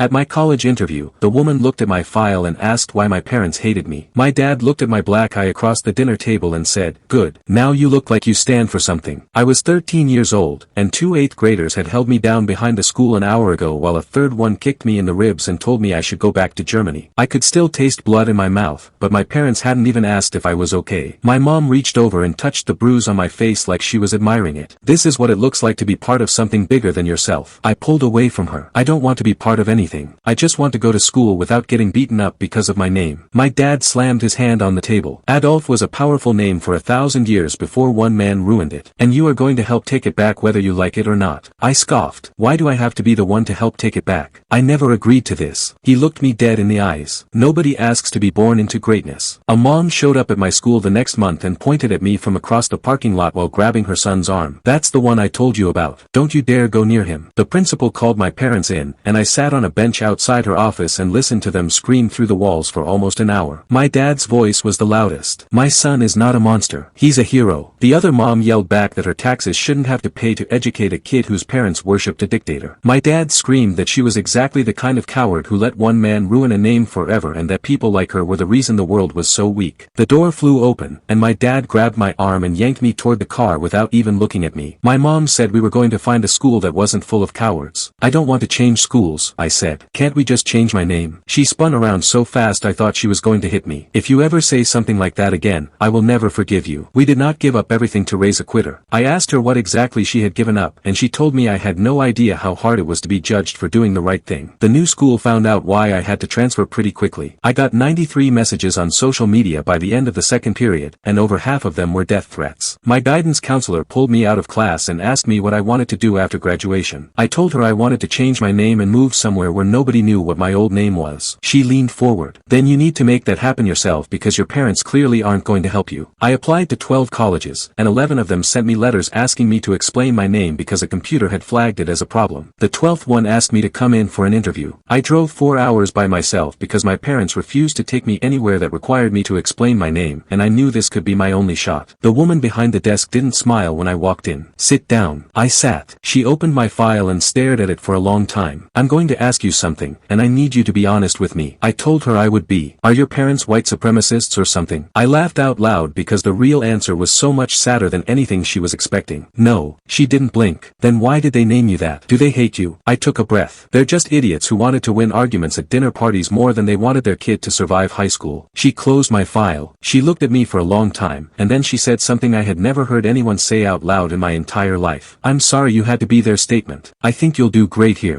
At my college interview, the woman looked at my file and asked why my parents hated me. My dad looked at my black eye across the dinner table and said, "Good, now you look like you stand for something." I was 13 years old, and two 8th graders had held me down behind the school an hour ago while a third one kicked me in the ribs and told me I should go back to Germany. I could still taste blood in my mouth, but my parents hadn't even asked if I was okay. My mom reached over and touched the bruise on my face like she was admiring it. "This is what it looks like to be part of something bigger than yourself." I pulled away from her. "I don't want to be part of anything. I just want to go to school without getting beaten up because of my name." My dad slammed his hand on the table. "Adolf was a powerful name for 1,000 years before one man ruined it. And you are going to help take it back whether you like it or not." I scoffed. "Why do I have to be the one to help take it back? I never agreed to this." He looked me dead in the eyes. "Nobody asks to be born into greatness." A mom showed up at my school the next month and pointed at me from across the parking lot while grabbing her son's arm. "That's the one I told you about. Don't you dare go near him." The principal called my parents in, and I sat on a bench outside her office and listened to them scream through the walls for almost an hour. My dad's voice was the loudest. "My son is not a monster. He's a hero." The other mom yelled back that her taxes shouldn't have to pay to educate a kid whose parents worshipped a dictator. My dad screamed that she was exactly the kind of coward who let one man ruin a name forever and that people like her were the reason the world was so weak. The door flew open, and my dad grabbed my arm and yanked me toward the car without even looking at me. "My mom said we were going to find a school that wasn't full of cowards." "I don't want to change schools," I said. "Can't we just change my name?" She spun around so fast I thought she was going to hit me. "If you ever say something like that again, I will never forgive you." We did not give up everything to raise a quitter. I asked her what exactly she had given up, and she told me I had no idea how hard it was to be judged for doing the right thing. The new school found out why I had to transfer pretty quickly. I got 93 messages on social media by the end of the second period, and over half of them were death threats. My guidance counselor pulled me out of class and asked me what I wanted to do after graduation. I told her I wanted to change my name and move somewhere where nobody knew what my old name was. She leaned forward. "Then you need to make that happen yourself because your parents clearly aren't going to help you." I applied to 12 colleges, and 11 of them sent me letters asking me to explain my name because a computer had flagged it as a problem. The 12th one asked me to come in for an interview. I drove 4 hours by myself because my parents refused to take me anywhere that required me to explain my name, and I knew this could be my only shot. The woman behind the desk didn't smile when I walked in. "Sit down." I sat. She opened my file and stared at it for a long time. "I'm going to ask you something, and I need you to be honest with me." I told her I would be. "Are your parents white supremacists or something?" I laughed out loud because the real answer was so much sadder than anything she was expecting. "No." She didn't blink. "Then why did they name you that? Do they hate you?" I took a breath. "They're just idiots who wanted to win arguments at dinner parties more than they wanted their kid to survive high school." She closed my file. She looked at me for a long time, and then she said something I had never heard anyone say out loud in my entire life. "I'm sorry you had to be their statement. I think you'll do great here."